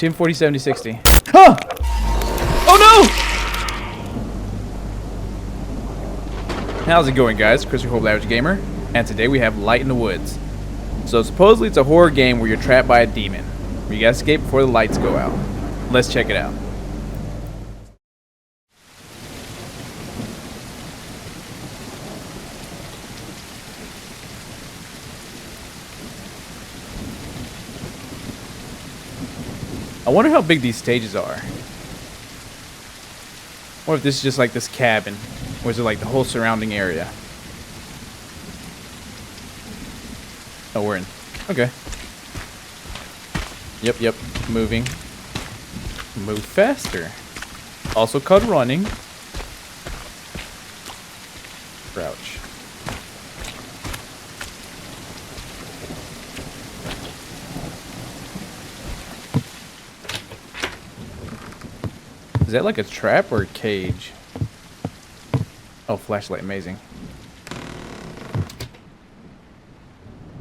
Team 40, 70, 60. Huh! Oh no! How's it going, guys? Chris, your whole average gamer, and today we have Light in the Woods. So supposedly it's a horror game where you're trapped by a demon, where you gotta escape before the lights go out. Let's check it out. I wonder how big these stages are. Or if this is just like this cabin, or is it like the whole surrounding area? Oh, we're in. Okay. Yep. Moving. Move faster. Also called running. Crouch. Is that like a trap or a cage? Oh, flashlight, amazing.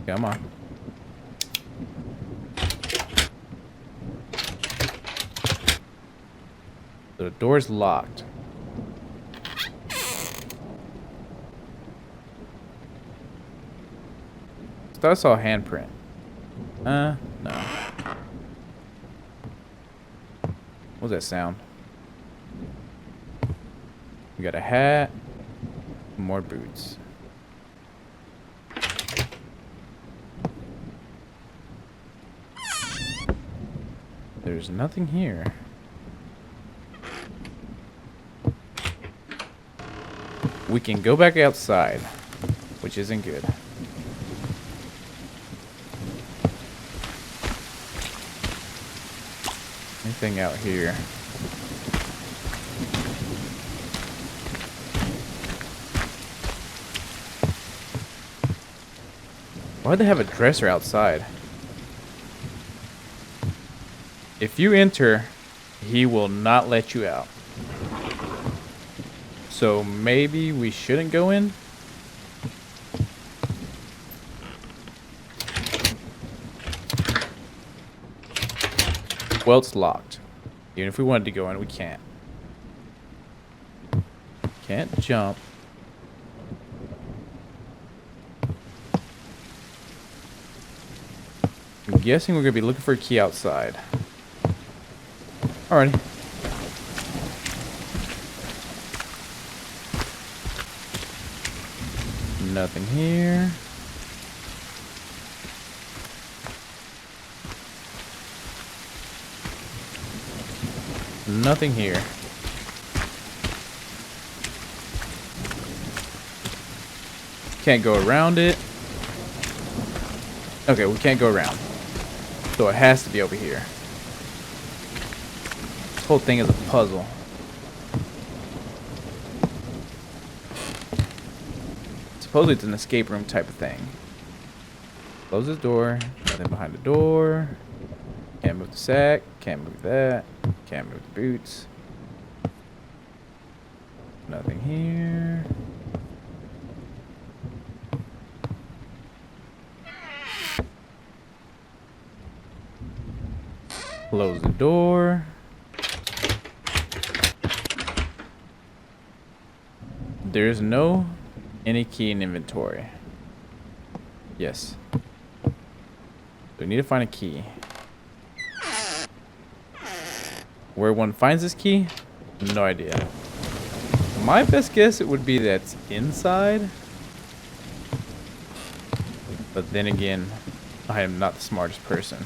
Come on. The door's locked. I thought I saw a handprint. No. What was that sound? We got a hat. More boots. There's nothing here. We can go back outside, which isn't good. Anything out here? Why'd they have a dresser outside? If you enter, he will not let you out. So maybe we shouldn't go in? Well, it's locked. Even if we wanted to go in, we can't. Can't jump. I'm guessing we're going to be looking for a key outside. Alrighty. Nothing here. Nothing here. Can't go around it. Okay, we can't go around. So it has to be over here. This whole thing is a puzzle. Supposedly it's an escape room type of thing. Close this door. Nothing behind the door. Can't move the sack. Can't move that. Can't move the boots. Nothing here. Close the door. There's no any key in inventory. Yes. We need to find a key. Where one finds this key? No idea. My best guess it would be that's inside. But then again, I am not the smartest person.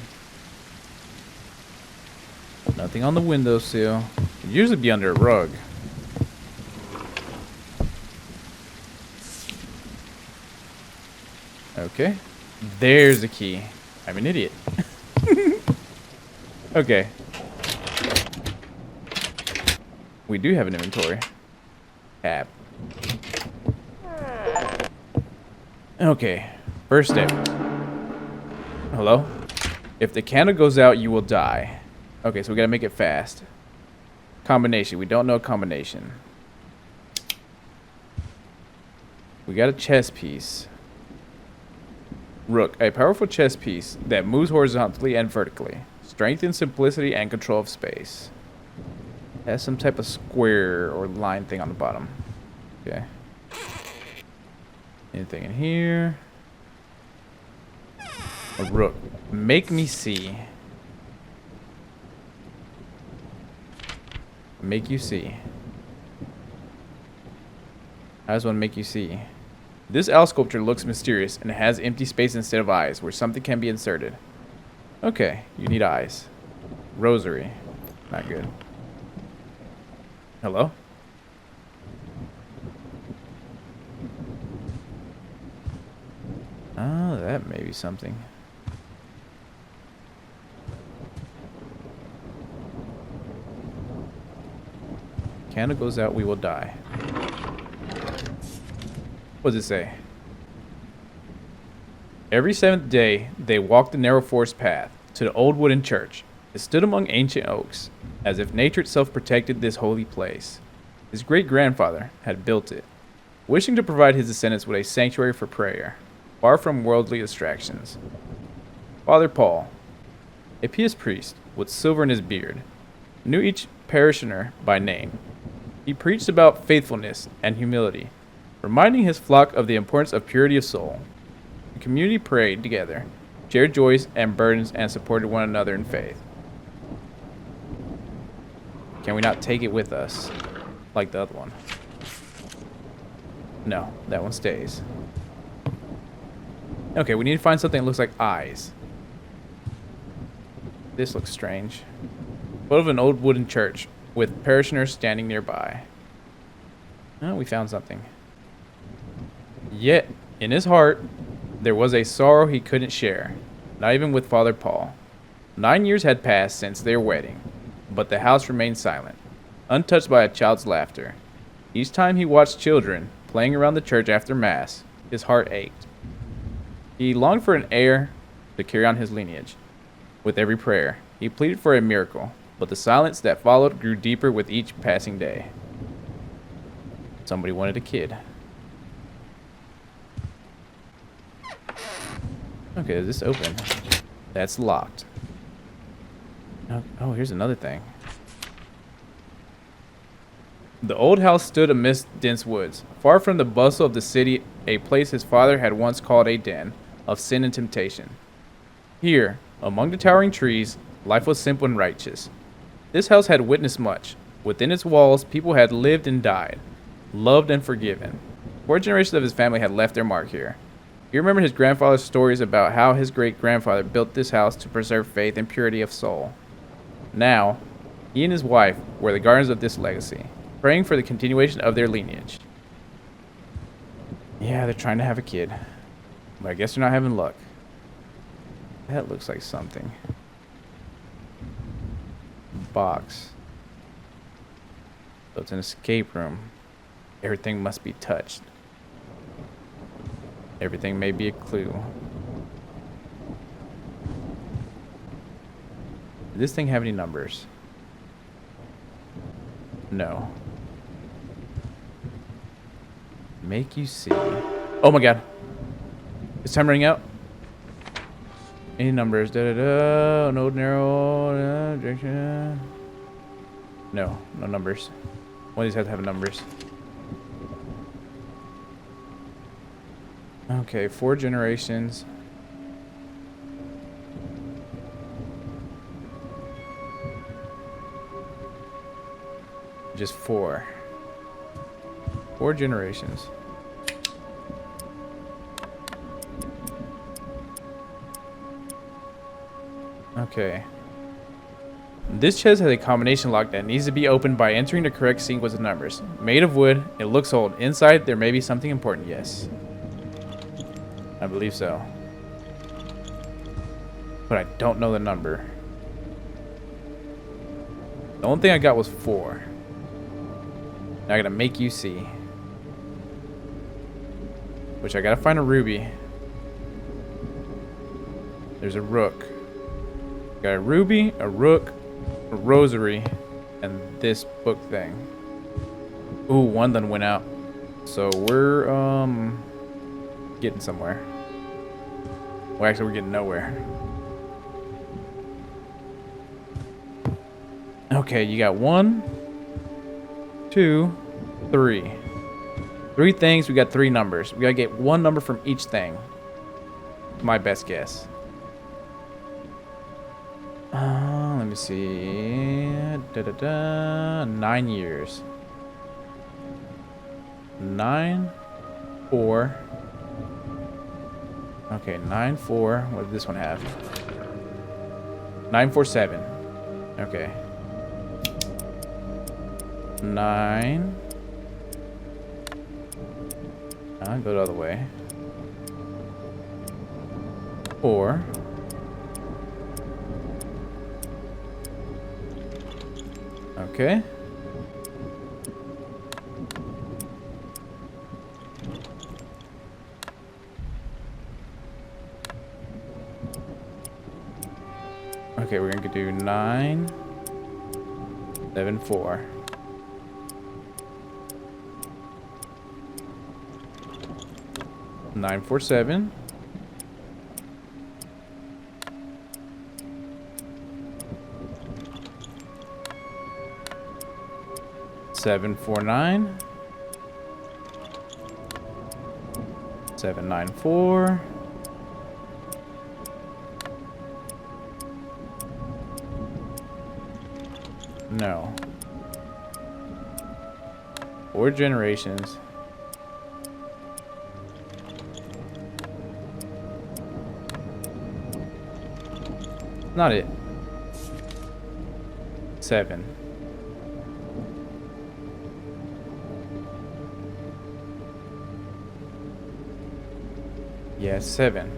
Nothing on the windowsill. It'd usually be under a rug. Okay. There's a key. I'm an idiot. Okay. We do have an inventory. Tab. Okay. First step. Hello? If the candle goes out, you will die. Okay, so we gotta make it fast. Combination. We don't know a combination. We got a chess piece. Rook. A powerful chess piece that moves horizontally and vertically. Strength and simplicity and control of space. It has some type of square or line thing on the bottom. Okay. Anything in here? A rook. Make me see. Make you see. How does one make you see? This owl sculpture looks mysterious and has empty space instead of eyes where something can be inserted. Okay, you need eyes. Rosary. Not good. Hello? Oh, that may be something. Candle goes out, we will die. What does it say? Every seventh day, they walked the narrow forest path to the old wooden church. It stood among ancient oaks, as if nature itself protected this holy place. His great-grandfather had built it, wishing to provide his descendants with a sanctuary for prayer, far from worldly distractions. Father Paul, a pious priest with silver in his beard, knew each parishioner by name. He preached about faithfulness and humility, reminding his flock of the importance of purity of soul. The community prayed together, shared joys and burdens, and supported one another in faith. Can we not take it with us, like the other one? No, that one stays. Okay, we need to find something that looks like eyes. This looks strange. Foot of an old wooden church, with parishioners standing nearby. Oh, we found something. Yet, in his heart, there was a sorrow he couldn't share, not even with Father Paul. 9 years had passed since their wedding, but the house remained silent, untouched by a child's laughter. Each time he watched children playing around the church after Mass, his heart ached. He longed for an heir to carry on his lineage. With every prayer, he pleaded for a miracle, but the silence that followed grew deeper with each passing day. Somebody wanted a kid. Okay, is this open? That's locked. Oh, here's another thing. The old house stood amidst dense woods, far from the bustle of the city, a place his father had once called a den of sin and temptation. Here, among the towering trees, life was simple and righteous. This house had witnessed much. Within its walls, people had lived and died, loved and forgiven. 4 generations of his family had left their mark here. He remembered his grandfather's stories about how his great-grandfather built this house to preserve faith and purity of soul. Now, he and his wife were the guardians of this legacy, praying for the continuation of their lineage. Yeah, they're trying to have a kid, but I guess they're not having luck. That looks like something. Box. So it's an escape room. Everything must be touched. Everything may be a clue. Does this thing have any numbers? No. Make you see. Oh my god. Is time running out? Any numbers? No narrow direction. No numbers. One of these have to have numbers. Okay, 4 generations. Just 4. 4 generations. Okay. This chest has a combination lock that needs to be opened by entering the correct sequence of numbers. Made of wood, it looks old. Inside, there may be something important, yes. I believe so. But I don't know the number. The only thing I got was 4. Now I gotta make you see. Which I gotta find a ruby. There's a rook. Got a ruby, a rook, a rosary, and this book thing. Ooh, one done went out. So we're getting somewhere. Well, actually, we're getting nowhere. Okay, you got 1, 2, 3. 3 things, we got 3 numbers. We gotta get 1 number from each thing. My best guess. Let me see. 9 years. 9, 4. Okay, 9, 4. What did this one have? 9, 4, 7. Okay. 9. I'll go the other way. 4. Okay. Okay, we're gonna do 9, 7, 4. 9, 4, 7. 7, 4, 9. 7, 9, 4. No. 4 generations. Not it. 7. Yeah, 7.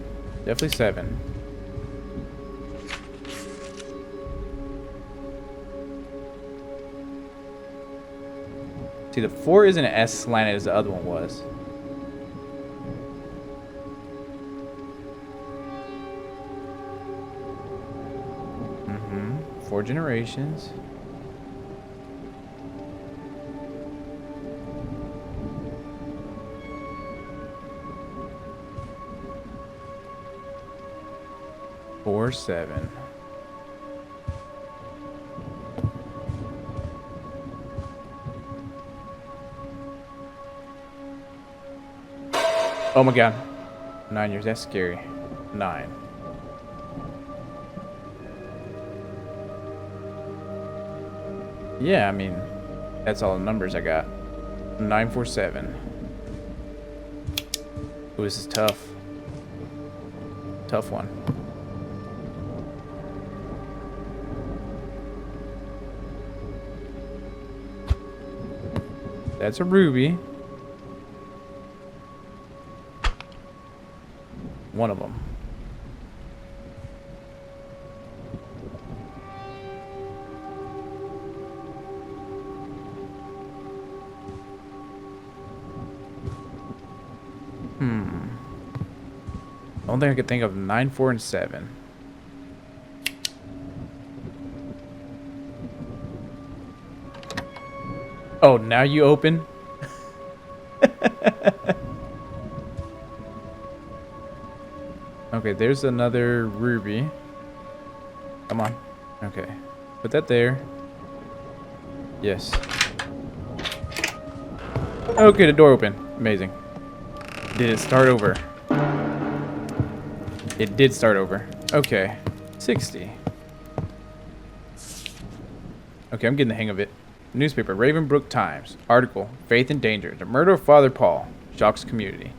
Definitely 7. See, the 4 isn't as slanted as the other one was. Mm-hmm. 4 generations. Four, 7. Oh my god. 9 years, that's scary. 9. Yeah, I mean, that's all the numbers I got. 9, 4, 7. Ooh, this is tough. Tough one. That's a ruby. One of them. The only thing I could think of 9, 4, and 7. Oh, now you open? Okay, there's another ruby. Come on. Okay. Put that there. Yes. Okay, the door opened. Amazing. Did it start over? It did start over. Okay. 60. Okay, I'm getting the hang of it. Newspaper, Ravenbrook Times. Article, Faith in Danger. The murder of Father Paul shocks community.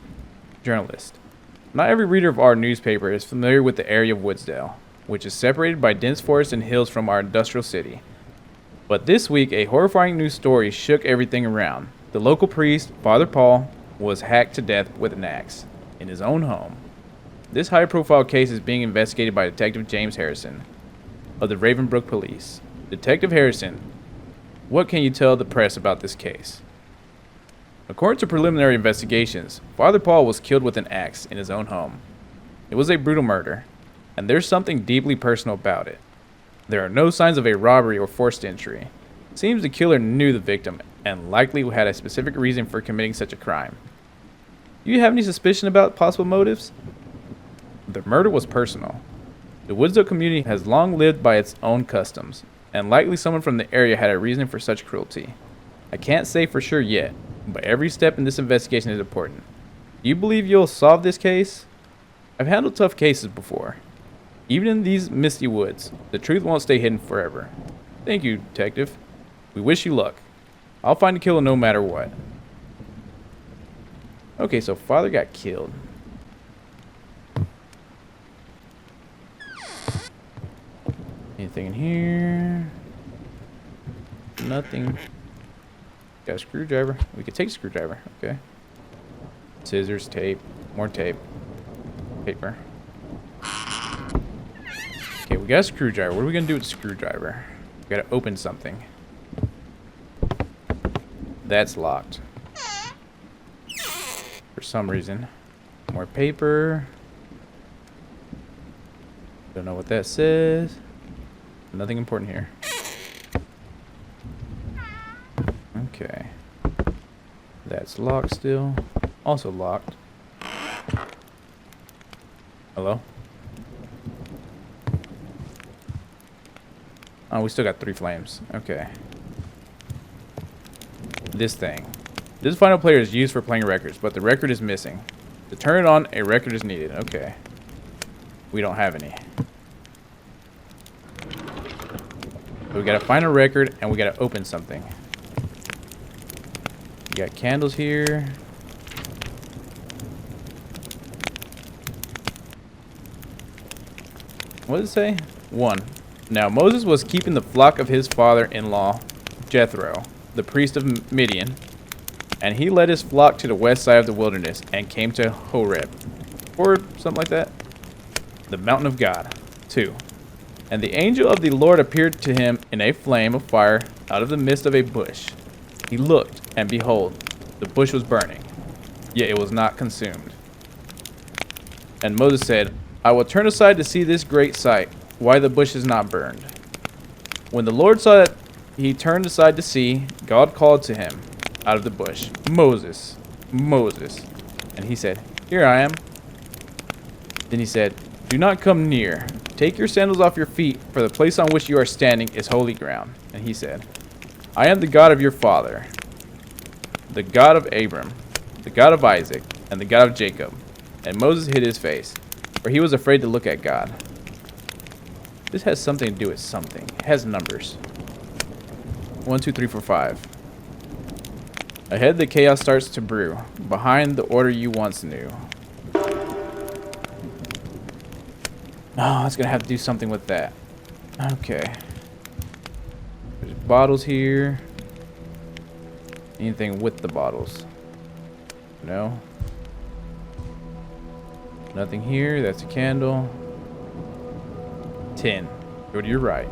Journalist. Not every reader of our newspaper is familiar with the area of Woodsdale, which is separated by dense forests and hills from our industrial city. But this week, a horrifying news story shook everything around. The local priest, Father Paul, was hacked to death with an axe in his own home. This high-profile case is being investigated by Detective James Harrison of the Ravenbrook Police. Detective Harrison, what can you tell the press about this case? According to preliminary investigations, Father Paul was killed with an axe in his own home. It was a brutal murder, and there's something deeply personal about it. There are no signs of a robbery or forced entry. It seems the killer knew the victim and likely had a specific reason for committing such a crime. Do you have any suspicion about possible motives? The murder was personal. The Woodsdale community has long lived by its own customs. and likely someone from the area had a reason for such cruelty. I can't say for sure yet, but every step in this investigation is important. Do you believe you'll solve this case? I've handled tough cases before. Even in these misty woods, the truth won't stay hidden forever. Thank you, detective. We wish you luck. I'll find the killer no matter what. Okay, so father got killed. Anything in here? Nothing. Got a screwdriver. We could take a screwdriver. Okay. Scissors, tape, more tape, paper. Okay, we got a screwdriver. What are we gonna do with the screwdriver? We gotta open something. That's locked. For some reason. More paper. Don't know what that says. Nothing important here. Okay. That's locked still. Also locked. Hello? Oh, we still got 3 flames. Okay. This thing. This final player is used for playing records, but the record is missing. To turn it on, a record is needed. Okay. We don't have any. So we gotta find a record, and we gotta open something. We got candles here. What does it say? 1. Now Moses was keeping the flock of his father-in-law, Jethro, the priest of Midian, and he led his flock to the west side of the wilderness and came to Horeb, or something like that. The mountain of God. 2. And the angel of the Lord appeared to him in a flame of fire out of the midst of a bush. He looked, and behold, the bush was burning, yet it was not consumed. And Moses said, I will turn aside to see this great sight, why the bush is not burned. When the Lord saw that he turned aside to see, God called to him out of the bush, Moses, Moses. And he said, Here I am. Then he said, Do not come near. Take your sandals off your feet, for the place on which you are standing is holy ground. And he said, I am the God of your father, the God of Abram, the God of Isaac, and the God of Jacob. And Moses hid his face, for he was afraid to look at God. This has something to do with something. It has numbers. 1, 2, 3, 4, 5. Ahead, the chaos starts to brew. Behind, the order you once knew. Oh, it's gonna have to do something with that. Okay. There's bottles here. Anything with the bottles? No. Nothing here. That's a candle. 10. Go to your right.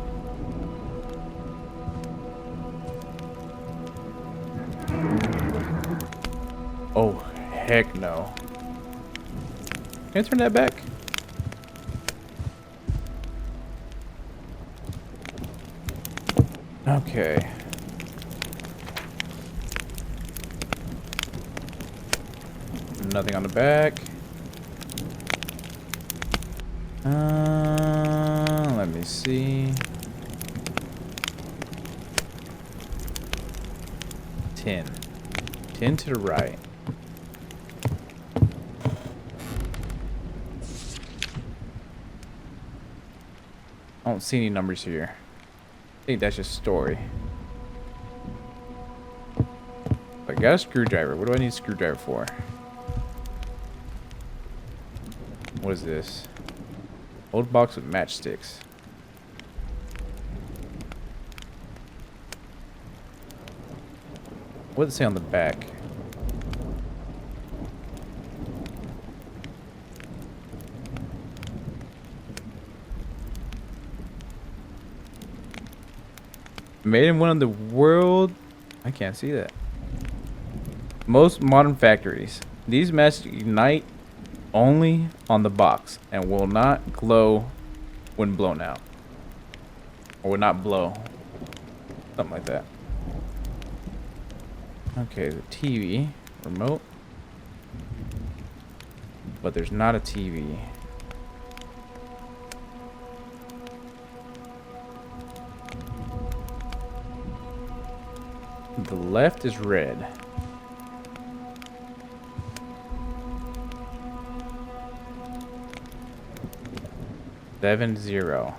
Oh, heck no. Can I turn that back? Okay. Nothing on the back. Let me see. 10. 10 to the right. I don't see any numbers here. I think that's just story. I got a screwdriver. What do I need a screwdriver for? What is this? Old box with matchsticks. What does it say on the back? Made in one of the world. I can't see that. Most modern factories. These matches ignite only on the box and will not glow when blown out. Or will not blow. Something like that. Okay, the TV. Remote. But there's not a TV. The left is red. Seven zero.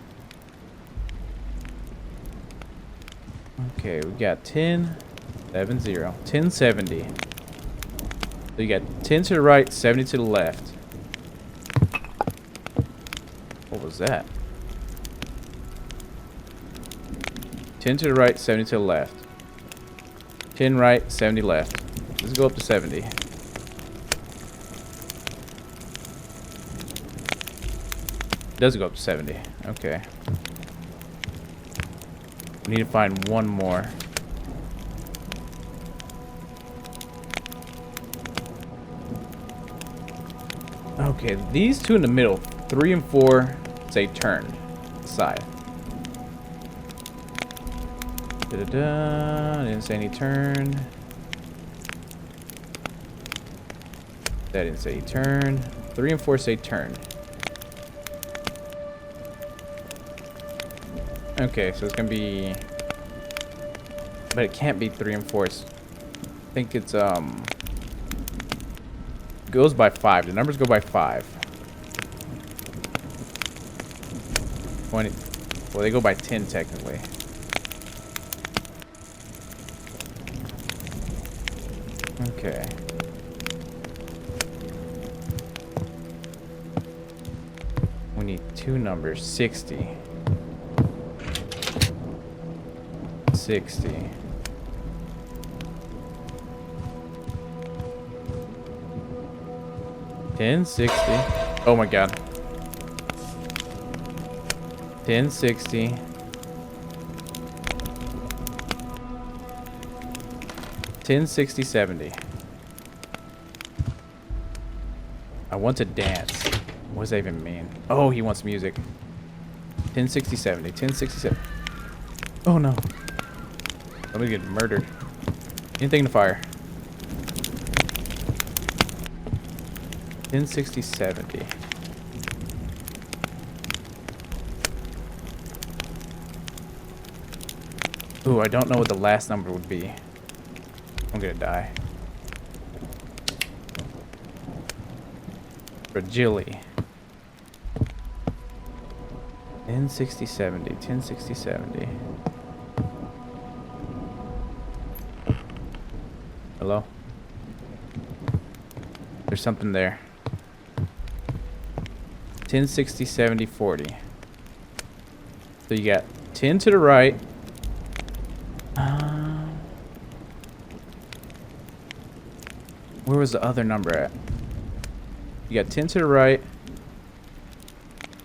Okay, we got 10, 7 0. 10 70. So you got 10 to the right, 70 to the left. What was that? 10 to the right, 70 to the left. 10 right, 70 left. Let's go up to 70. It does go up to 70. Okay. We need to find one more. Okay, these two in the middle, 3 and 4, say turn. Side. Da-da-da. Didn't say any turn. That didn't say turn. 3 and 4 say turn. Okay, so it's gonna be, but it can't be 3 and 4. I think it's goes by 5. The numbers go by 5. 20. Well, they go by 10 technically. Okay. We need 2 numbers. 60. 60. $10.60. Oh my god. $10.60. $10.60.70. I want to dance. What does that even mean? Oh, he wants music. $10.60.70. $10.60.70. Oh no. Somebody get murdered. Anything to fire. $10.60.70. Ooh, I don't know what the last number would be. I'm gonna die. Fragile. 10.60.70. 10.60.70. Hello? There's something there. 10.60.70.40. So you got 10 to the right. Where was the other number at? You got 10 to the right,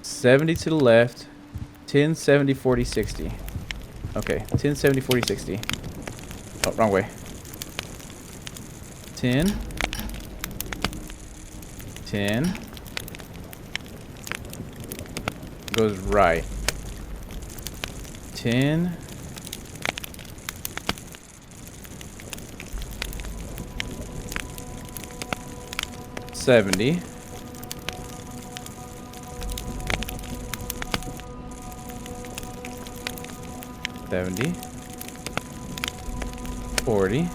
70 to the left, 10, 70, 40, 60. Okay, 10, 70, 40, 60. Oh, wrong way. 10, 10, goes right. 10, 70, 70, 40,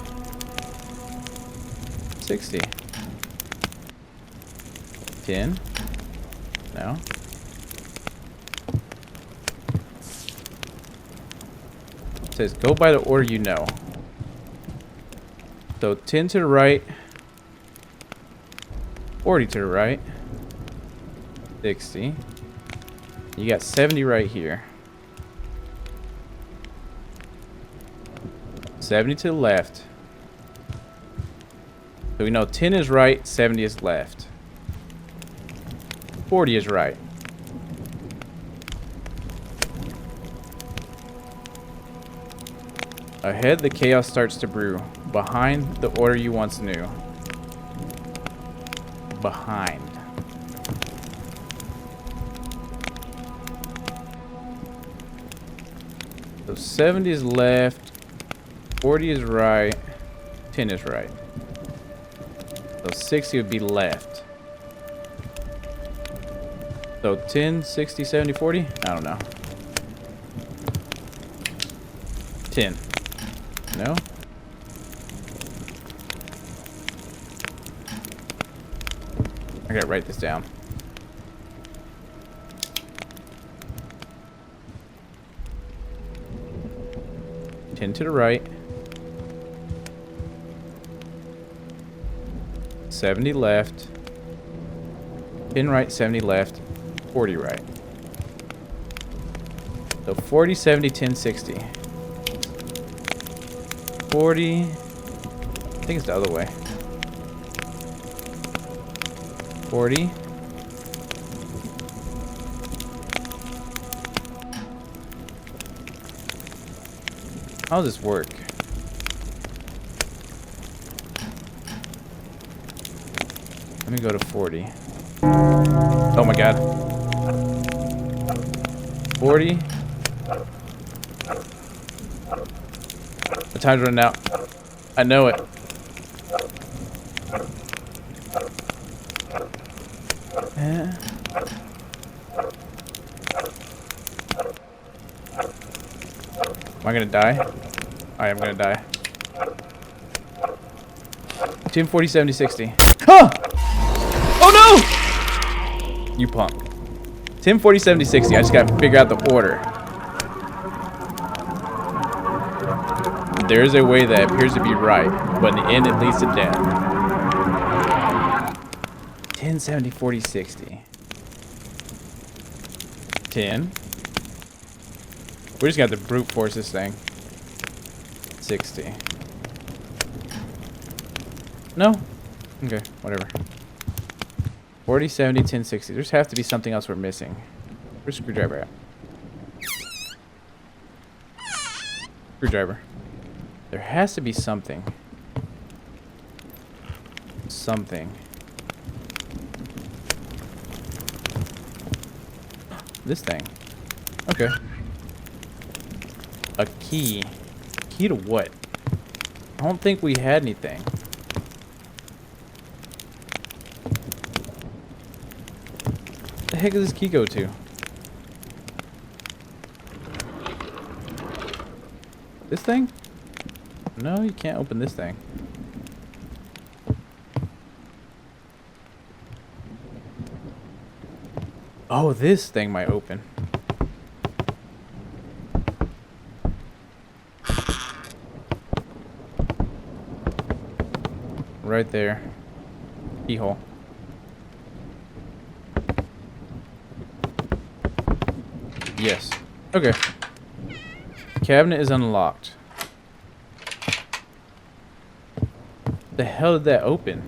60, 10, no, it says go by the order you know. So 10 to the right, 40 to the right, 60. You got 70 right here. 70 to the left. So we know 10 is right, 70 is left. 40 is right. Ahead, the chaos starts to brew. Behind, the order you once knew. Behind. So 70 is left, 40 is right, 10 is right. So 60 would be left. So 10, 60, 70, 40? I don't know. 10. No? I gotta write this down. Ten to the right. 70 left. 10 right, 70 left. 40 right. So 40, 70, 10, 60. 40. I think it's the other way. 40. How does this work? Let me go to 40. Oh my god. 40. The time's running out. I know it. Am I gonna die? I am gonna die. 10, 40, 70, 60. Huh! Oh no! You punk. 10, 40, 70, 60. I just gotta figure out the order. There is a way that appears to be right, but in the end it leads to death. 10, 70, 40, 60. 10. We're just gonna have to brute force this thing. 60. No? Okay, whatever. 40, 70, 10, 60. There's have to be something else we're missing. Where's the screwdriver at? Screwdriver. There has to be something. Something. This thing. Okay. A key. Key to what? I don't think we had anything. What the heck does this key go to? This thing? No, you can't open this thing. Oh, this thing might open. Right there. Keyhole. Yes. Okay. Cabinet is unlocked. The hell did that open?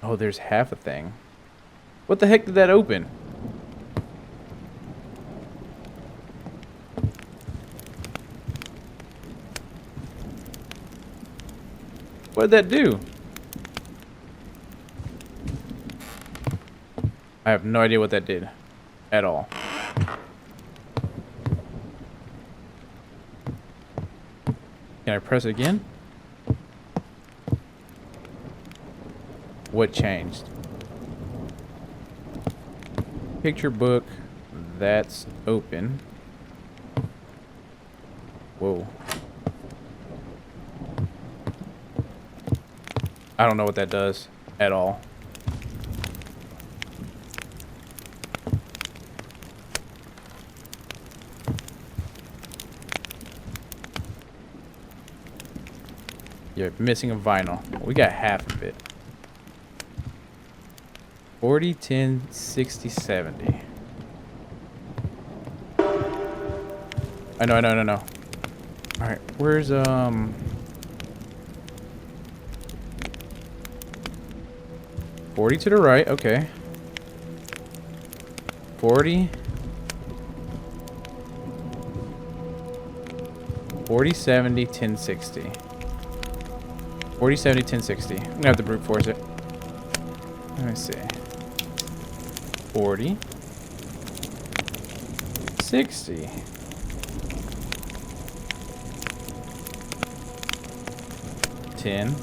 Oh, there's half a thing. What the heck did that open? What did that do? I have no idea what that did. At all. Can I press it again? What changed? Picture book. That's open. Whoa. I don't know what that does at all. You're missing a vinyl. We got half of it. 40, 10, 60, 70. I know. Alright, where's 40 to the right, okay. 40. 40, 70, 10, 60. 40, 70, 10, 60. I'm gonna have to brute force it. Let me see. 40. 60. 10.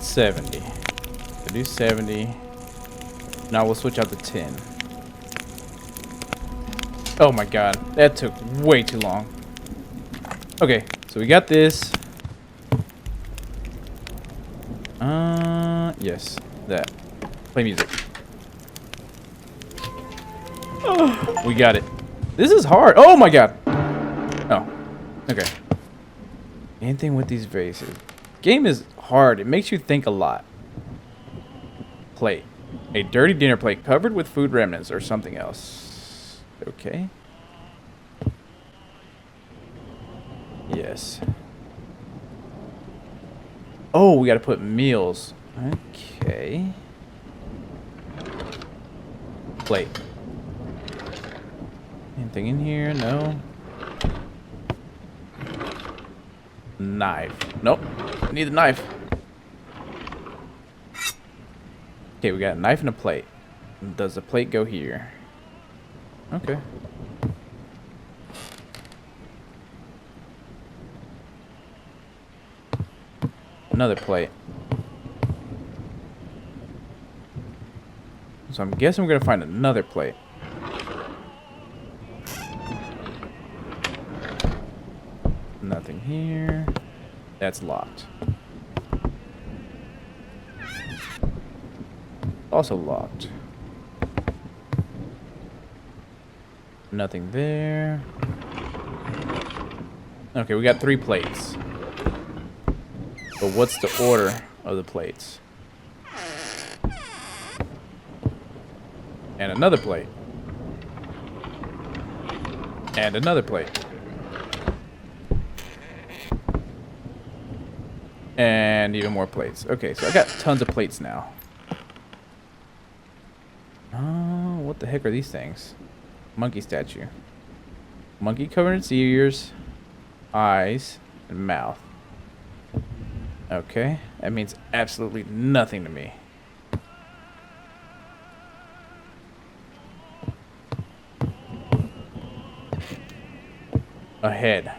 70. I do 70. Now we'll switch out the 10. Oh my god. That took way too long. Okay, so we got this. Yes. That. Play music. Oh, we got it. This is hard. Oh my god. Oh. Okay. Anything with these vases. Game is hard. It makes you think a lot. Plate. A dirty dinner plate covered with food remnants or something else. Okay. Yes. Oh, we gotta put meals. Okay. Plate. Anything in here? No. Knife. Nope. I need the knife. Okay, we got a knife and a plate. Does the plate go here? Okay. Another plate. So I'm guessing we're gonna find another plate. Nothing here. That's locked. Also locked. Nothing there. Okay, we got 3 plates. But what's the order of the plates? And another plate. And another plate. And even more plates. Okay, so I got tons of plates now. Oh, what the heck are these things? Monkey statue. Monkey covered in its ears, eyes, and mouth. Okay, that means absolutely nothing to me. A head.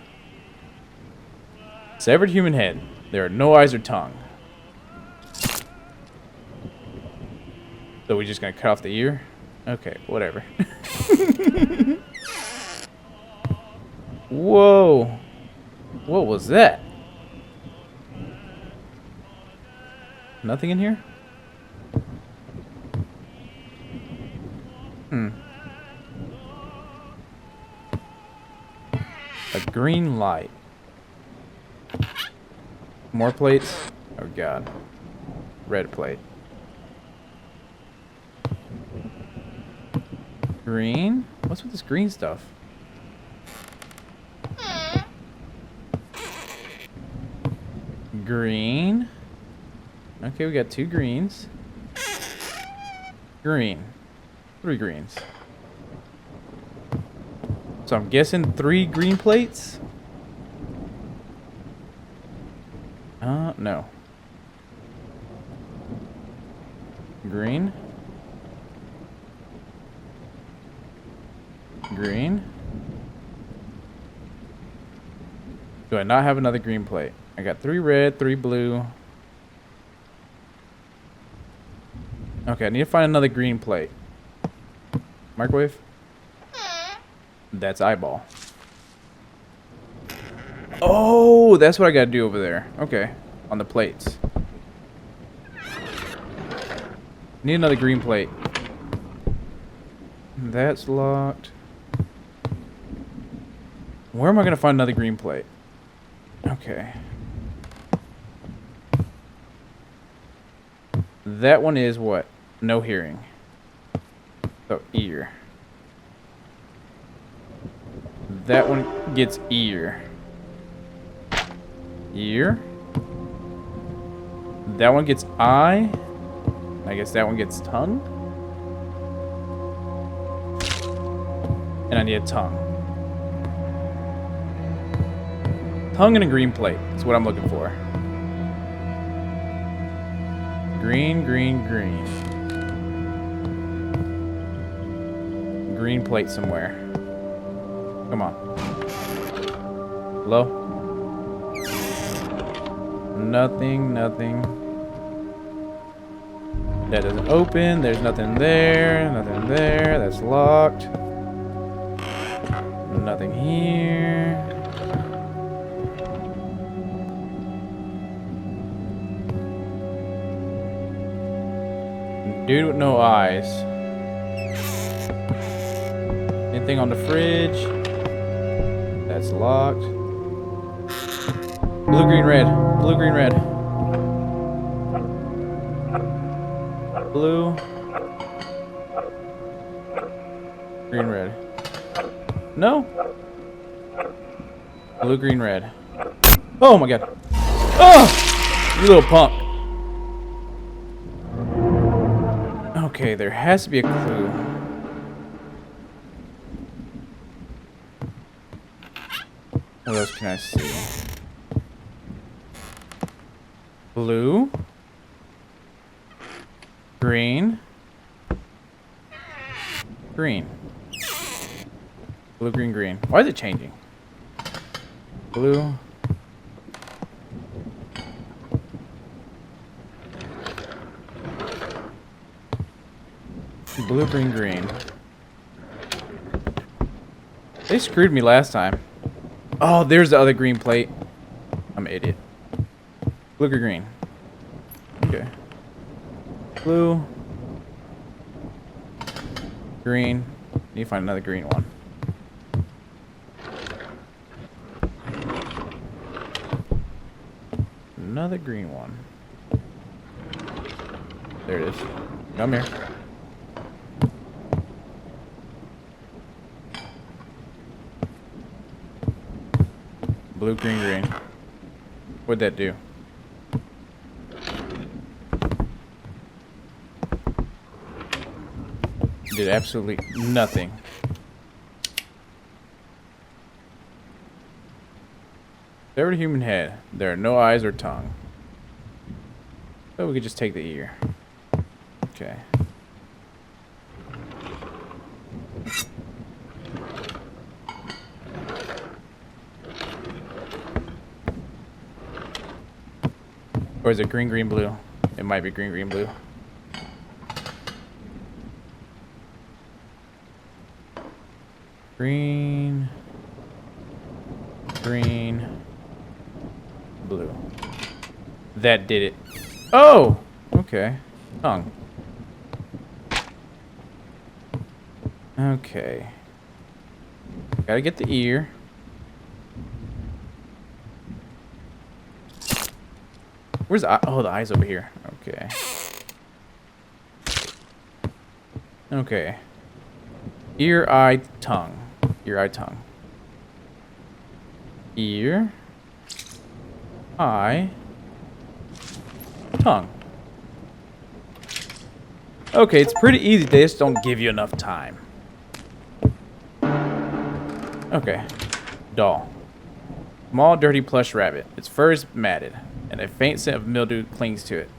Severed human head. There are no eyes or tongue. So we're just gonna cut off the ear? Okay, whatever. Whoa. What was that? Nothing in here? A green light. More plates? Oh god. Red plate. Green? What's with this green stuff? Green. Okay, we got 2 greens. Green. 3 greens. So I'm guessing 3 green plates? No. Green. Green. Do I not have another green plate? I got 3 red, 3 blue. Okay, I need to find another green plate. Microwave? That's eyeball. Oh, that's what I gotta do over there. Okay, on the plates. Need another green plate. That's locked. Where am I gonna find another green plate? Okay. That one is what? No hearing. So, ear. That one gets ear. Ear. That one gets eye. I guess that one gets tongue. And I need a tongue. Tongue and a green plate is what I'm looking for. Green, green, green. Green plate somewhere. Come on. Hello? Nothing, nothing. That doesn't open. There's nothing there. Nothing there. That's locked. Nothing here. Dude with no eyes. Anything on the fridge? That's locked. Blue, green, red. Blue, green, red. Blue. Green, red. No. Blue, green, red. Oh my god. Oh! You little punk. Okay, there has to be a clue. What else can I see? Blue. Green. Green. Blue, green, green. Why is it changing? Blue. Blue, green, green. They screwed me last time. Oh, there's the other green plate. I'm an idiot. Blue, green, green. Okay. Blue. Green. Need to find another green one. Another green one. There it is. Come here. Blue, green, green. What'd that do? Did absolutely nothing. Severed human head. There are no eyes or tongue. So we could just take the ear. Okay. Or is it green, green, blue? It might be green, green, blue. Green, green, blue. That did it. Oh! Okay. Tongue. Okay. Gotta get the ear. Where's the eye? Oh, the eye's over here. Okay. Okay. Ear, eye, tongue. Ear, eye, tongue. Ear. Eye. Tongue. Okay, it's pretty easy. They just don't give you enough time. Okay. Doll. Small, dirty plush rabbit. Its fur is matted, and a faint scent of mildew clings to it.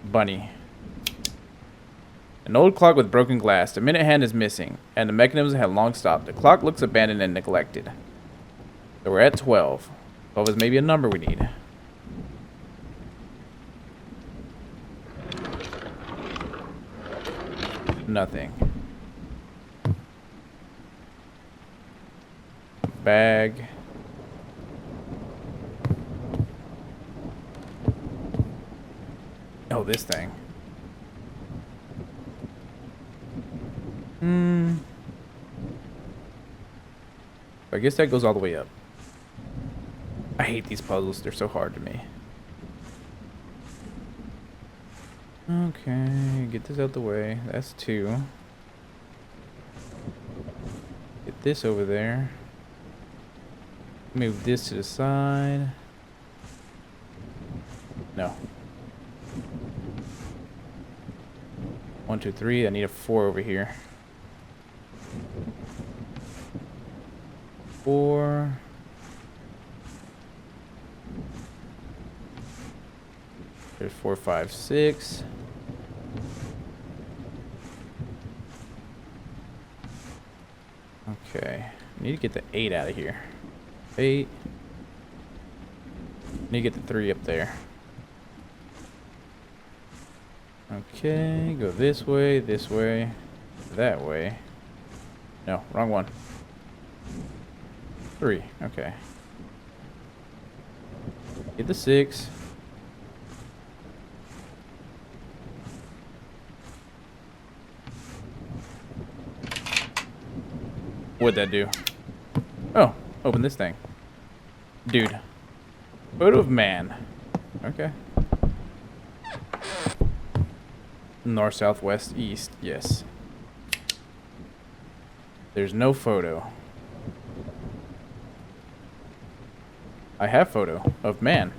Bunny. An old clock with broken glass. The minute hand is missing, and the mechanism had long stopped. The clock looks abandoned and neglected. So we're at 12. 12 is maybe a number we need. Nothing. Bag. Oh, this thing. I guess that goes all the way up. I hate these puzzles. They're so hard to me. Okay, get this out the way. That's 2. Get this over there. Move this to the side. No. 1, 2, 3. I need a 4 over here. 4. There's 4, 5, 6. Okay. Need to get the 8 out of here. 8. Need to get the 3 up there. Okay, go this way, that way. No, wrong one. 3, okay. Get the 6. What'd that do? Oh, open this thing. Dude. Photo of man. Okay. North, south, west, east. Yes. There's no photo. I have photo of man.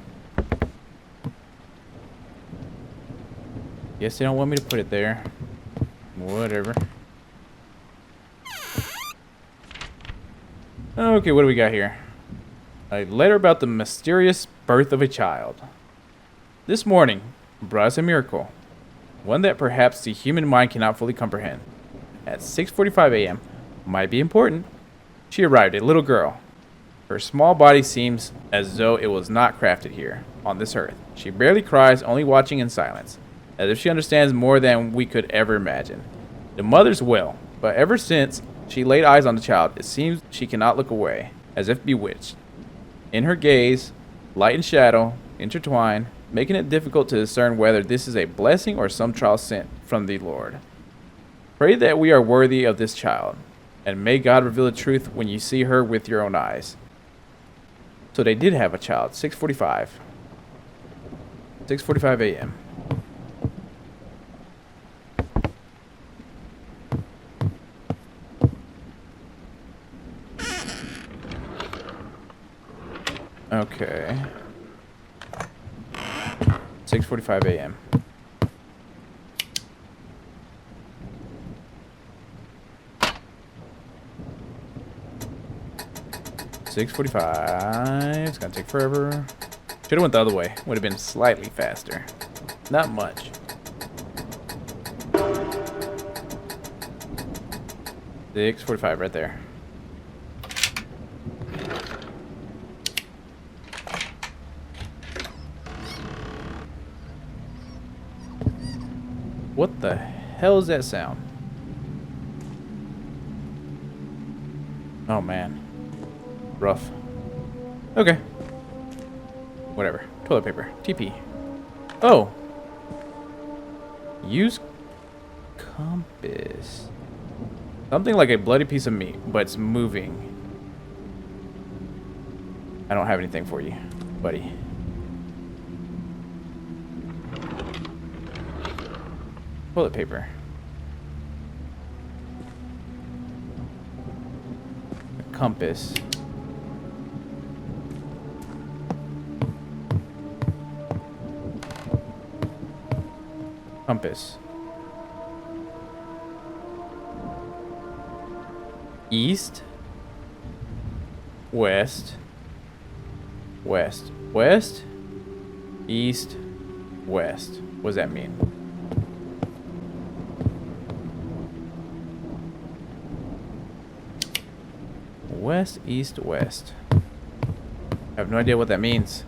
Guess they don't want me to put it there. Whatever. Okay, what do we got here? A letter about the mysterious birth of a child. This morning brought us a miracle. One that perhaps the human mind cannot fully comprehend. At 6:45 a.m. might be important. She arrived, a little girl. Her small body seems as though it was not crafted here, on this earth. She barely cries, only watching in silence, as if she understands more than we could ever imagine. The mother's well, but ever since she laid eyes on the child, it seems she cannot look away, as if bewitched. In her gaze, light and shadow intertwine, making it difficult to discern whether this is a blessing or some trial sent from the Lord. Pray that we are worthy of this child, and may God reveal the truth when you see her with your own eyes. So they did have a child, 6:45. 6:45 a.m. Okay. 6:45 a.m. $6:45. It's gonna take forever. Should have went the other way. Would have been slightly faster. Not much. $6:45 right there. What the hell is that sound? Oh man. Rough. Okay. Whatever. Toilet paper. TP. Oh. Use compass. Something like a bloody piece of meat, but it's moving. I don't have anything for you, buddy. Toilet paper. A compass. Compass. East. West. West. West. East. West. What does that mean? West, east, west. I have no idea what that means.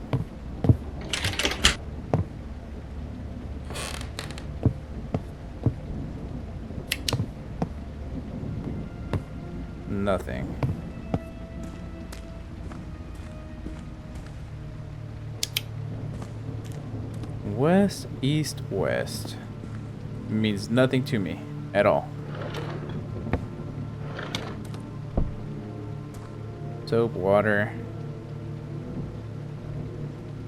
Nothing. West, east, west. Means nothing to me at all. Soap, water.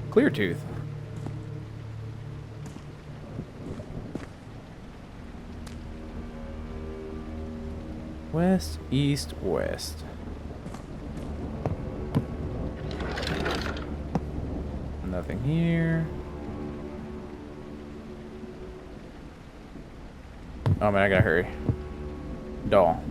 Clear tooth. West, east, west. Nothing here. Oh man, I gotta hurry. Doll.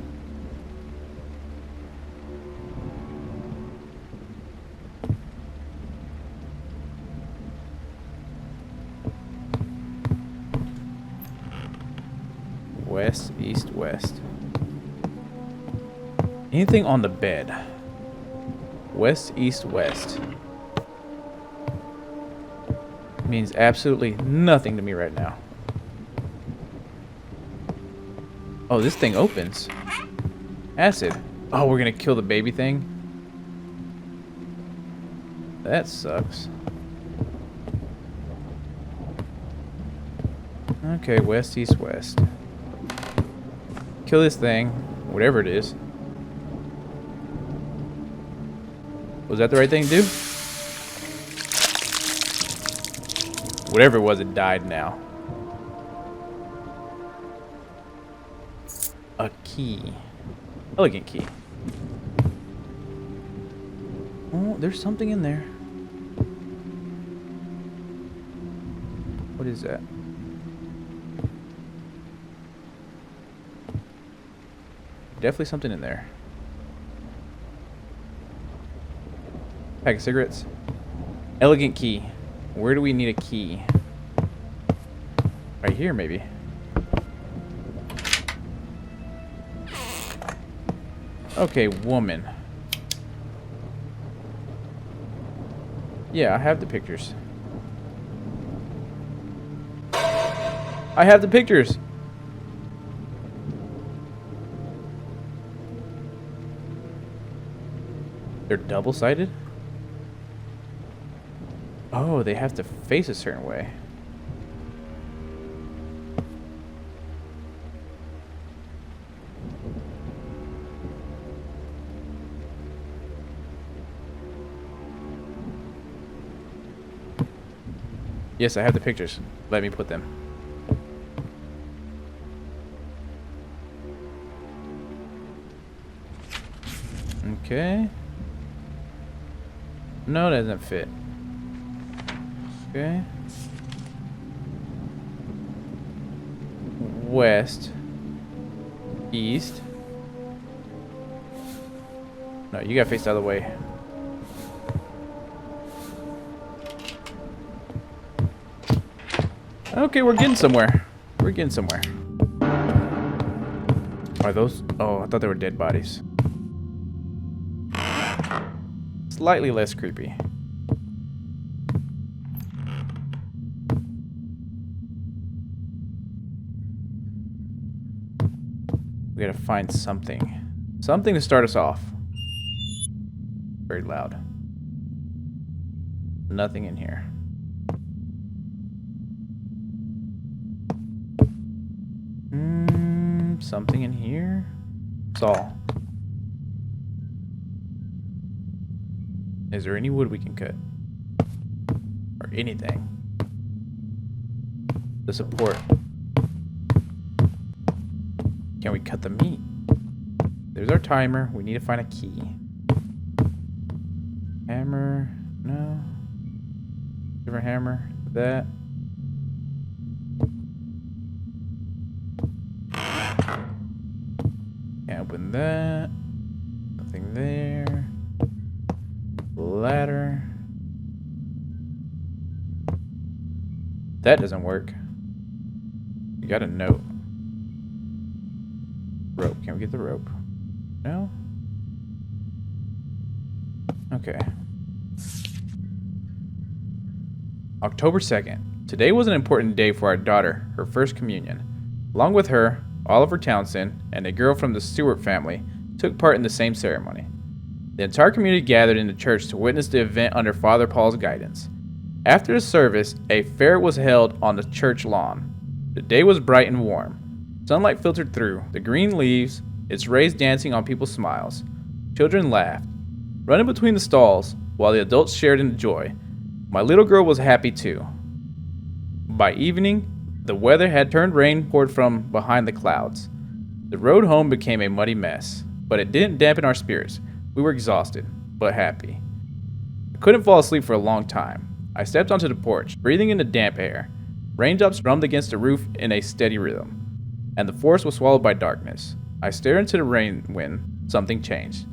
West, east, west. Anything on the bed? West, east, west. Means absolutely nothing to me right now. Oh, this thing opens. Acid. Oh, we're gonna kill the baby thing? That sucks. Okay, west, east, west. Kill this thing, whatever it is. Was that the right thing to do? Whatever it was, it died now. A key. Elegant key. Oh, there's something in there. What is that? Definitely something in there. Pack of cigarettes. Elegant key. Where do we need a key? Right here, maybe. Okay, woman. Yeah, I have the pictures. I have the pictures. They're double-sided? Oh, they have to face a certain way. Yes, I have the pictures. Let me put them. Okay. No, that doesn't fit. Okay. West. East. No, you gotta face the other way. Okay, we're getting somewhere. We're getting somewhere. Are those? Oh, I thought they were dead bodies. Slightly less creepy. We gotta find something. Something to start us off. Very loud. Nothing in here. Something in here? Saw. Is there any wood we can cut? Or anything? The support. Can we cut the meat? There's our timer. We need to find a key. Hammer. No. Different hammer. That. Can't open that. Nothing there. Ladder. That doesn't work. We got a note. Rope. Can we get the rope? No? Okay. October 2nd. Today was an important day for our daughter, her first communion. Along with her, Oliver Townsend and a girl from the Stewart family took part in the same ceremony. The entire community gathered in the church to witness the event under Father Paul's guidance. After the service, a fair was held on the church lawn. The day was bright and warm. Sunlight filtered through the green leaves, its rays dancing on people's smiles. Children laughed, running between the stalls, while the adults shared in the joy. My little girl was happy too. By evening, the weather had turned. Rain poured from behind the clouds. The road home became a muddy mess, but it didn't dampen our spirits. We were exhausted, but happy. I couldn't fall asleep for a long time. I stepped onto the porch, breathing in the damp air. Raindrops drummed against the roof in a steady rhythm, and the forest was swallowed by darkness. I stared into the rain when something changed.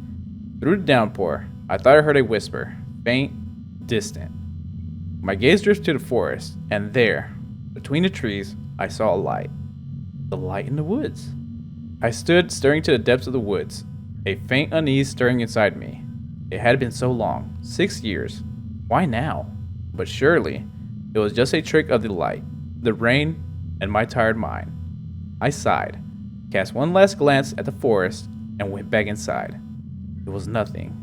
Through the downpour, I thought I heard a whisper, faint, distant. My gaze drifted to the forest, and there, between the trees, I saw a light. The light in the woods. I stood staring to the depths of the woods, a faint unease stirring inside me. It had been so long, 6 years. Why now? But surely, it was just a trick of the light, the rain, and my tired mind. I sighed, cast one last glance at the forest, and went back inside. It was nothing,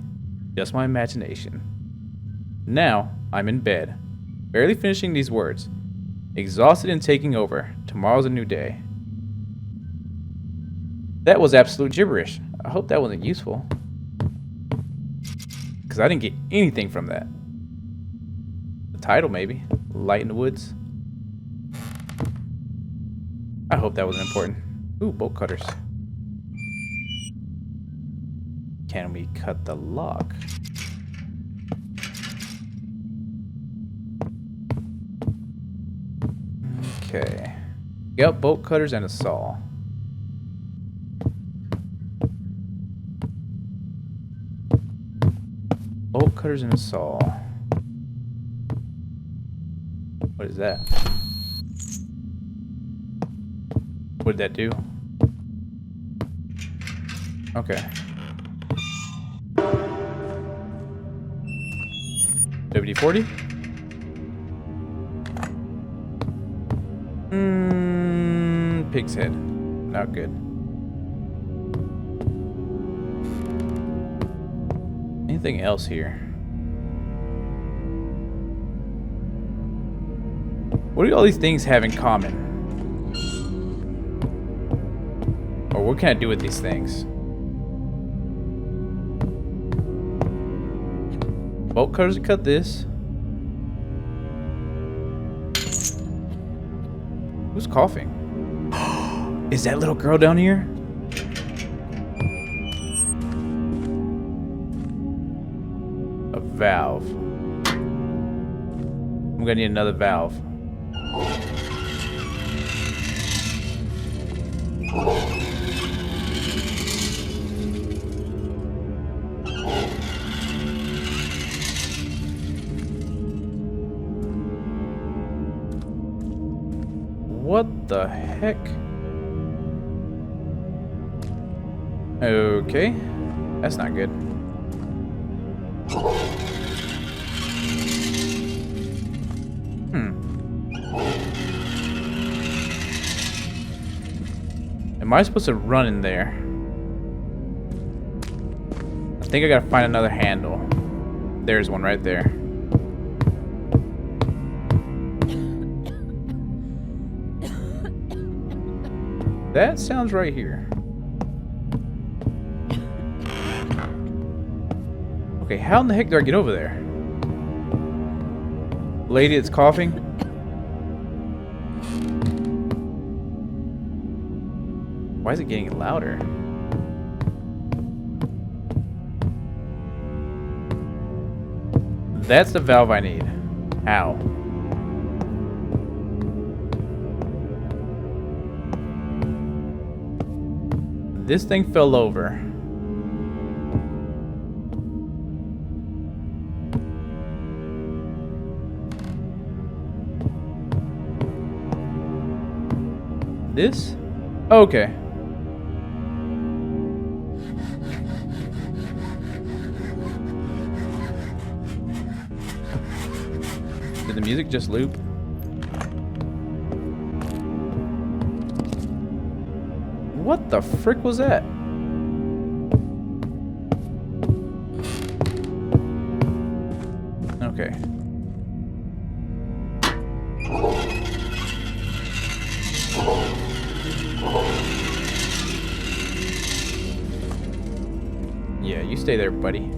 just my imagination. Now, I'm in bed, barely finishing these words. Exhausted and taking over. Tomorrow's a new day. That was absolute gibberish. I hope that wasn't useful. Because I didn't get anything from that. The title, maybe. Light in the Woods. I hope that wasn't important. Ooh, bolt cutters. Can we cut the lock? Okay. Yep, bolt cutters and a saw. Bolt cutters and a saw. What is that? What did that do? Okay. WD-40? Pig's head. Not good. Anything else here? What do all these things have in common? Or what can I do with these things? Bolt cutters to cut this. Who's coughing? Is that little girl down here? A valve. I'm gonna need another valve. What the heck? Okay. That's not good. Am I supposed to run in there? I think I gotta find another handle. There's one right there. That sounds right here. Okay, how in the heck do I get over there? Lady that's coughing? Why is it getting louder? That's the valve I need. How? This thing fell over. This? Okay. Did the music just loop? What the frick was that? Okay. Yeah, you stay there, buddy.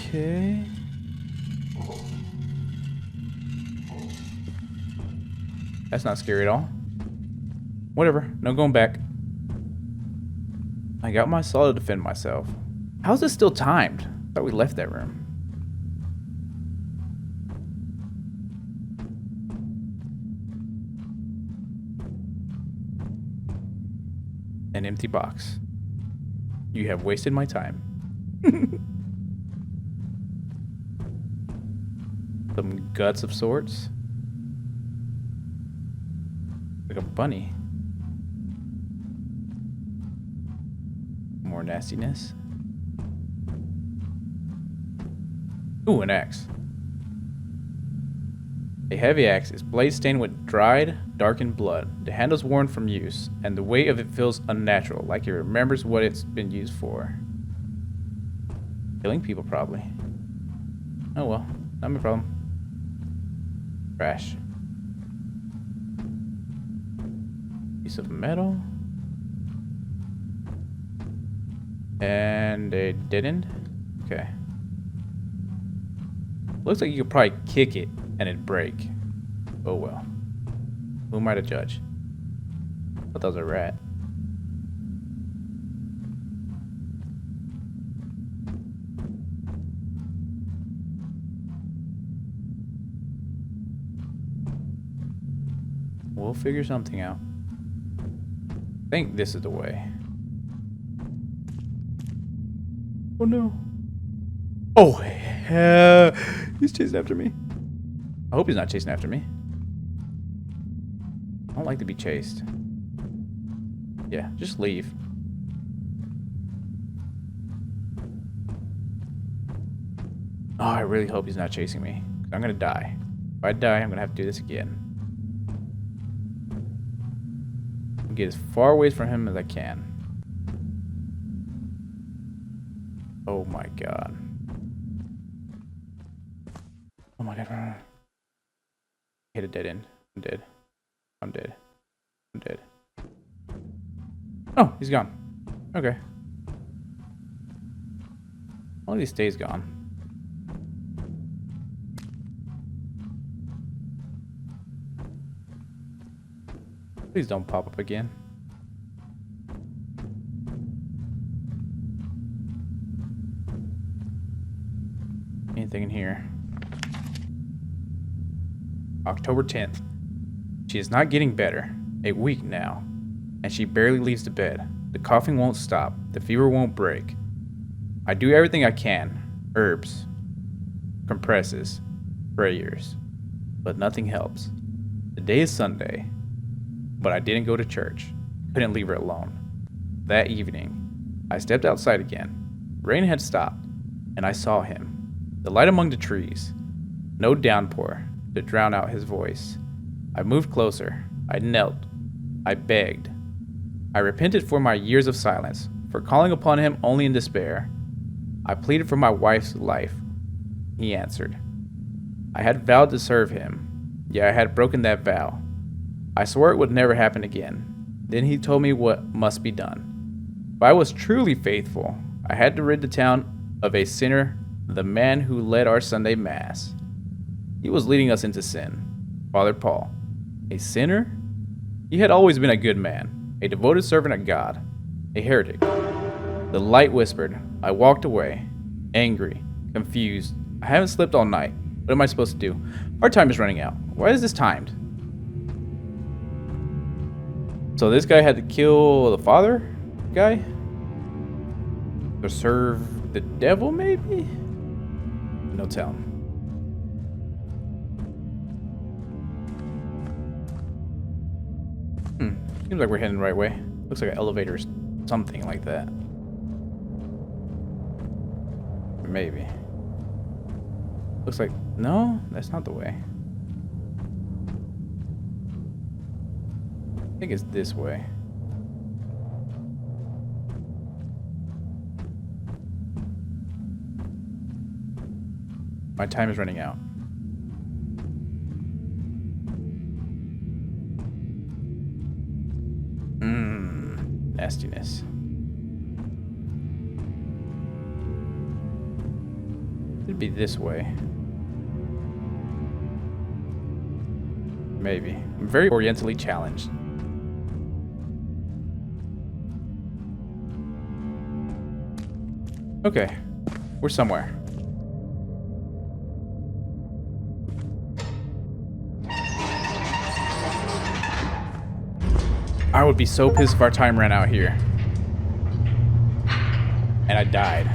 Okay. That's not scary at all. Whatever, no going back. I got my saw to defend myself. How's this still timed? I thought we left that room. An empty box. You have wasted my time. Some guts of sorts. Like a bunny. More nastiness. Ooh, an axe. A heavy axe is blade stained with dried, darkened blood. The handle's worn from use, and the weight of it feels unnatural, like it remembers what it's been used for. Killing people, probably. Oh well, not my problem. Trash. Piece of metal. And it didn't? Okay. Looks like you could probably kick it and it'd break. Oh well. Who am I to judge? I thought that was a rat. We'll figure something out. I think this is the way. Oh no. Oh, he's chasing after me. I hope he's not chasing after me. I don't like to be chased. Yeah, just leave. Oh, I really hope he's not chasing me. I'm gonna die. If I die, I'm gonna have to do this again. Get as far away from him as I can. Oh my god. Oh my god. I hit a dead end. I'm dead. I'm dead. I'm dead. Oh, he's gone. Okay. All of these stays gone. Please don't pop up again. Anything in here? October 10th. She is not getting better. A week now. And she barely leaves the bed. The coughing won't stop. The fever won't break. I do everything I can. Herbs. Compresses. Prayers. But nothing helps. The day is Sunday. But I didn't go to church. Couldn't leave her alone. That evening, I stepped outside again. Rain had stopped, and I saw him. The light among the trees. No downpour to drown out his voice. I moved closer. I knelt. I begged. I repented for my years of silence, for calling upon him only in despair. I pleaded for my wife's life. He answered. I had vowed to serve him. Yeah, I had broken that vow. I swore it would never happen again. Then he told me what must be done. If I was truly faithful, I had to rid the town of a sinner, the man who led our Sunday Mass. He was leading us into sin. Father Paul. A sinner? He had always been a good man, a devoted servant of God, a heretic. The light whispered. I walked away, angry, confused. I haven't slept all night. What am I supposed to do? Our time is running out. Why is this timed? So this guy had to kill the father guy? To serve the devil, maybe? No telling. Seems like we're heading the right way. Looks like an elevator or something like that. Maybe. Looks like... No, that's not the way. I think it's this way. My time is running out. Nastiness. It'd be this way. Maybe. I'm very orientally challenged. Okay. We're somewhere. I would be so pissed if our time ran out here. And I died.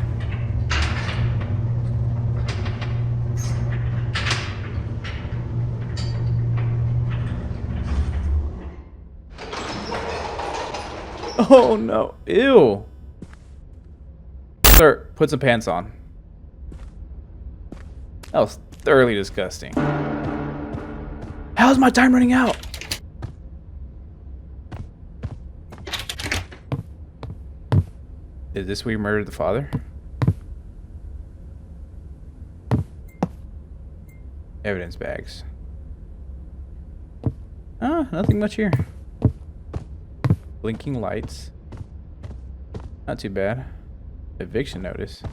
Oh no. Ew. Sir, put some pants on. That was thoroughly disgusting. How's my time running out? Is this where you murdered the father? Evidence bags. Ah, nothing much here. Blinking lights. Not too bad. Eviction notice.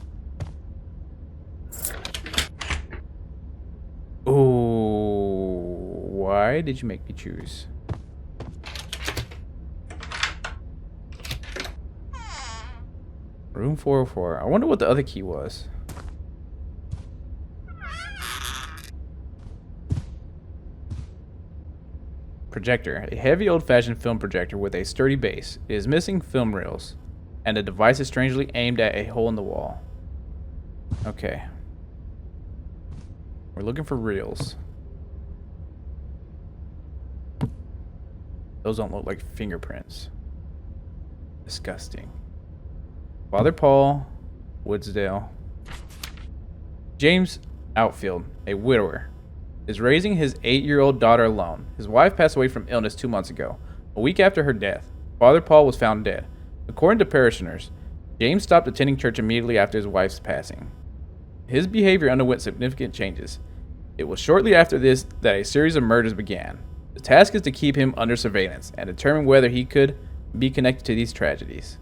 Ooh, why did you make me choose? Room 404. I wonder what the other key was. Projector. A heavy old-fashioned film projector with a sturdy base. It is missing film reels, and the device is strangely aimed at a hole in the wall. Okay. We're looking for reels. Those don't look like fingerprints. Disgusting. Father Paul Woodsdale. James Outfield, a widower, is raising his 8-year-old daughter alone. His wife passed away from illness 2 months ago. A week after her death, Father Paul was found dead. According to parishioners, James stopped attending church immediately after his wife's passing. His behavior underwent significant changes. It was shortly after this that a series of murders began. The task is to keep him under surveillance and determine whether he could be connected to these tragedies.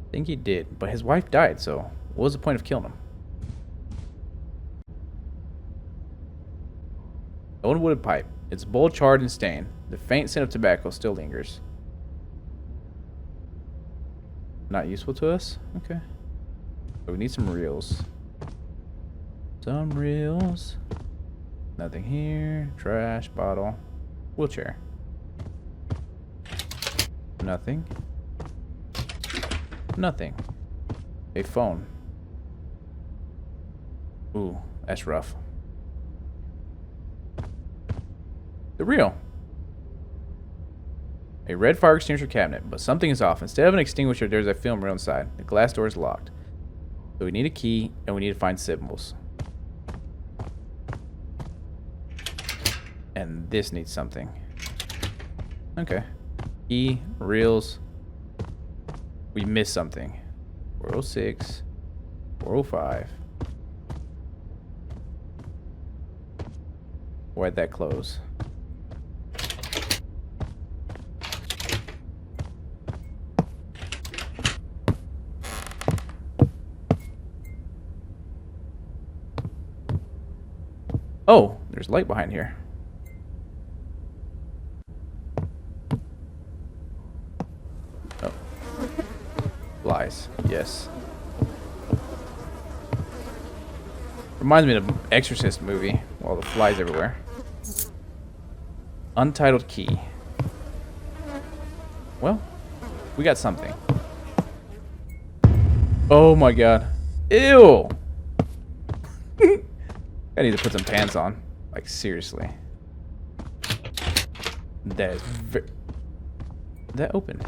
I think he did, but his wife died, so what was the point of killing him? Old wooded pipe. Its bowl charred and stained. The faint scent of tobacco still lingers. Not useful to us? Okay. So we need some reels. Some reels. Nothing here. Trash, bottle. Wheelchair. Nothing. Nothing. A phone. Ooh, that's rough. The reel. A red fire extinguisher cabinet, but something is off. Instead of an extinguisher, there's a film reel inside. The glass door is locked. So we need a key, and we need to find symbols. And this needs something. Okay. Key, reels. We missed something. 406. 405. Why'd that close? Oh, there's light behind here. Oh. Flies. Yes. Reminds me of an Exorcist movie. All the flies everywhere. Untitled key. Well, we got something. Oh my god. Ew! I need to put some pants on. Like, seriously. That is that opened.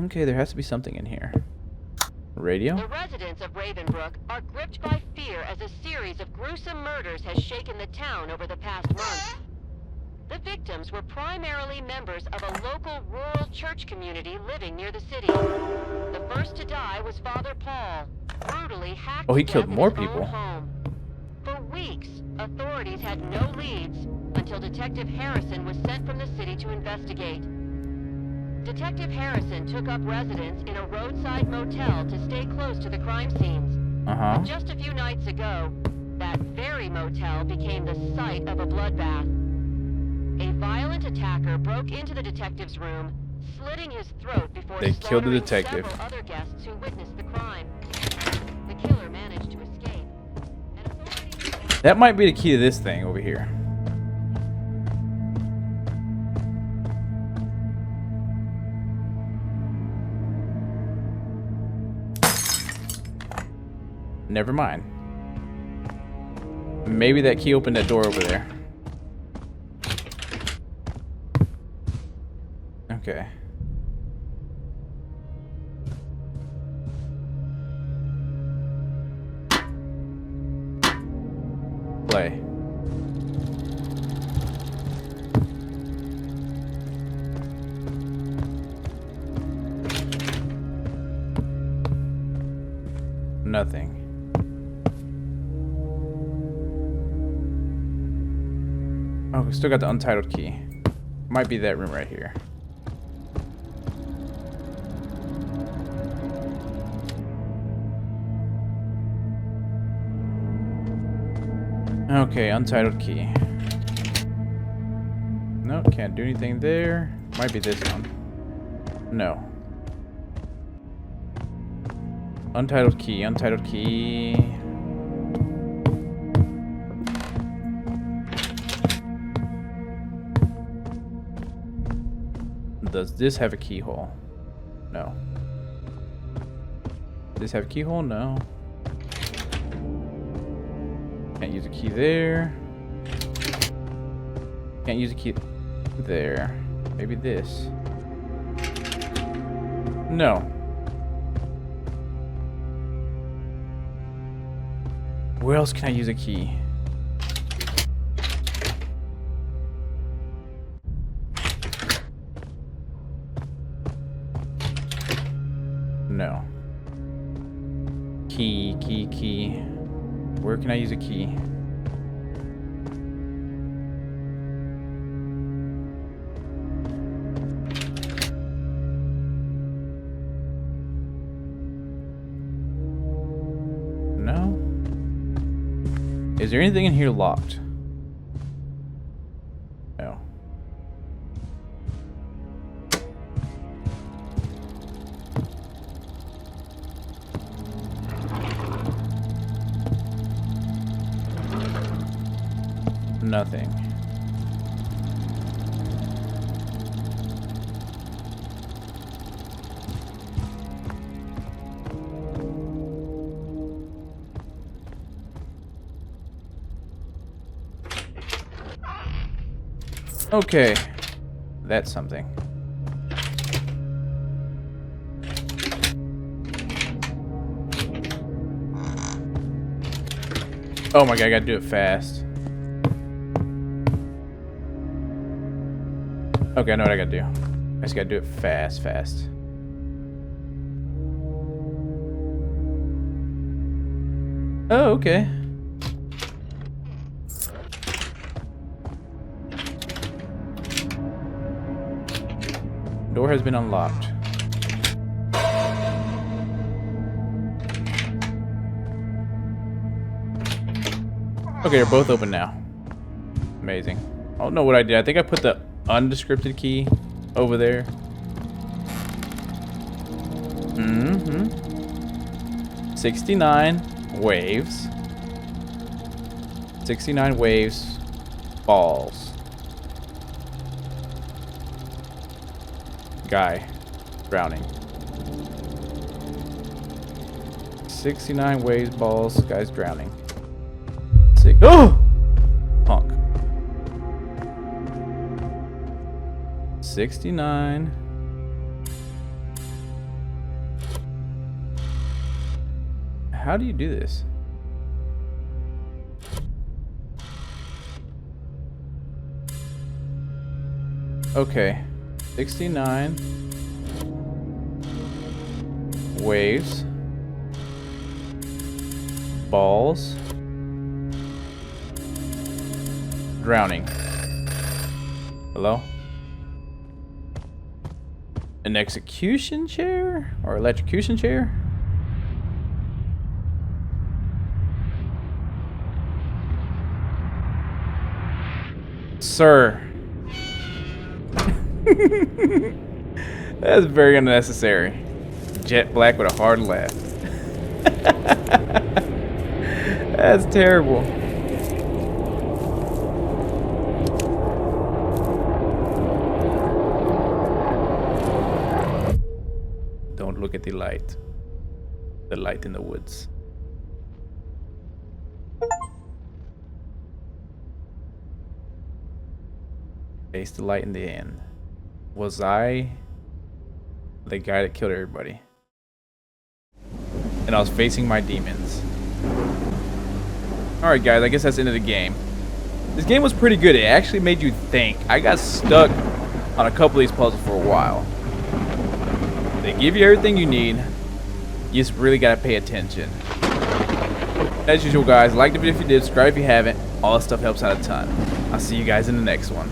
Okay, there has to be something in here. Radio? The residents of Ravenbrook are gripped by fear as a series of gruesome murders has shaken the town over the past month. The victims were primarily members of a local rural church community living near the city. The first to die was Father Paul, brutally hacked he to killed death in more his own people. home. For weeks, authorities had no leads until Detective Harrison was sent from the city to investigate. Detective Harrison took up residence in a roadside motel to stay close to the crime scenes. Uh-huh. Just a few nights ago, that very motel became the site of a bloodbath. A violent attacker broke into the detective's room, slitting his throat before They killed the slaughtering detective. several other guests who witnessed the crime. The killer managed to escape. And authorities... That might be the key to this thing over here. Never mind. Maybe that key opened that door over there. Okay. Play. Nothing. Oh, we still got the untitled key. Might be that room right here. Okay, untitled key. No, can't do anything there. Might be this one. No. Untitled key, untitled key. Does this have a keyhole? No. Does this have a keyhole? No. Can't use a key there. Can't use a key there. Maybe this. No. Where else can I use a key? No. Key. Where can I use a key? No. Is there anything in here locked? No. Nothing. Okay, that's something. Oh my god, I gotta do it fast. Okay, I know what I gotta do. I just gotta do it fast. Oh, okay. Door has been unlocked. Okay, they're both open now. Amazing. I don't know what I did. I think I put the undescripted key over there. 69 waves. 69 waves. Balls. Guy. Drowning. 69 waves, balls, guy's drowning. Oh! Punk. 69. How do you do this? Okay. 69 waves, balls, drowning. Hello? An execution chair or electrocution chair? Sir. That's very unnecessary. Jet black with a hard laugh. That's terrible. Don't look at the light. The light in the woods. Face the light in the end. Was I the guy that killed everybody? And I was facing my demons. Alright guys, I guess that's the end of the game. This game was pretty good. It actually made you think. I got stuck on a couple of these puzzles for a while. They give you everything you need. You just really gotta pay attention. As usual, guys, like the video if you did, subscribe if you haven't. All that stuff helps out a ton. I'll see you guys in the next one.